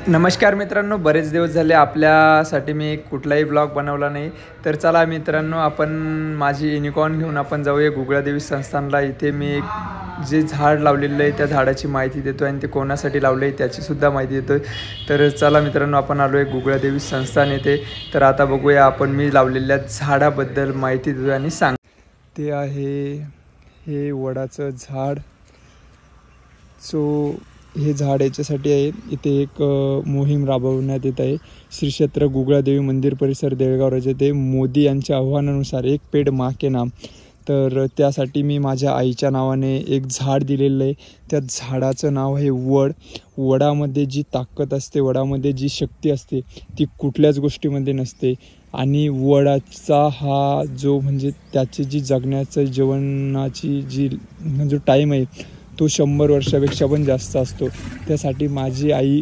नमस्कार मित्रांनो, बरेच दिवस झाले आपल्यासाठी मी कुठलाही ब्लॉग बनवला नाही. तर चला मित्रांनो, आपण माझी युनिकॉर्न घेऊन आपण जाऊया गुगळादेवी संस्थानला. इथे मी एक जे झाड लावलेलं आहे त्या झाडाची माहिती देतो आणि ते कोणासाठी लावले आहे त्याचीसुद्धा माहिती देतो. तर चला मित्रांनो, आपण आलो आहे गुगळादेवी संस्थान येथे. तर आता बघूया आपण मी लावलेल्या झाडाबद्दल माहिती देतो आणि सांग. ते आहे हे वडाचं झाड. हे झाड याच्यासाठी आहे, इथे एक मोहीम राबवण्यात येत आहे. श्री क्षेत्र गुगळादेवी मंदिर परिसर देळगाव राज्य. ते मोदी यांच्या आव्हानानुसार एक पेड माँ के नाम. तर त्यासाठी मी माझ्या आईच्या नावाने एक झाड दिलेलं आहे. त्या झाडाचं नाव आहे वड. वडामध्ये जी ताकद असते, वडामध्ये जी शक्ती असते ती कुठल्याच गोष्टीमध्ये नसते. आणि वडाचा हा जो म्हणजे त्याची जी जगण्याचं जीवनाची जी जो टाईम आहे तो 100 वर्षापेक्षा पण जास्त असतो. त्यासाठी माझी आई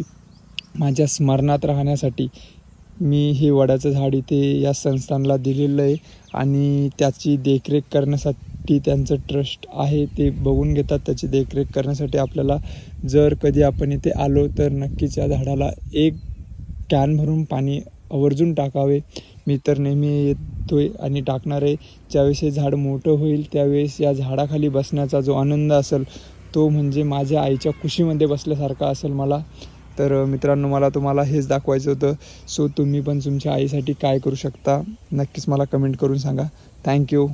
माझ्या स्मरणात राहण्यासाठी मी हे वडाचं झाड इथे या संस्थानला दिलेलं आहे. आणि त्याची देखरेख करण्यासाठी त्यांचं ट्रस्ट आहे, ते बघून घेतात. त्याची देखरेख करण्यासाठी आपल्याला जर कधी आपण इथे आलो तर नक्कीच या झाडाला एक कॅन भरून पाणी आवर्जून टाकावे. मी तर नेहमी येतो आहे आणि टाकणार आहे. ज्यावेळेस हे झाड मोठं होईल त्यावेळेस या झाडाखाली बसण्याचा जो आनंद असेल तो म्हणजे माझ्या आईच्या कुशीमध्ये बसल्यासारखा असेल मला. तर मित्रांनो, मला तुम्हाला हेच दाखवायचं होतं. सो तुम्ही पण तुमच्या आईसाठी काय करू शकता नक्कीच मला कमेंट करून सांगा. थँक्यू.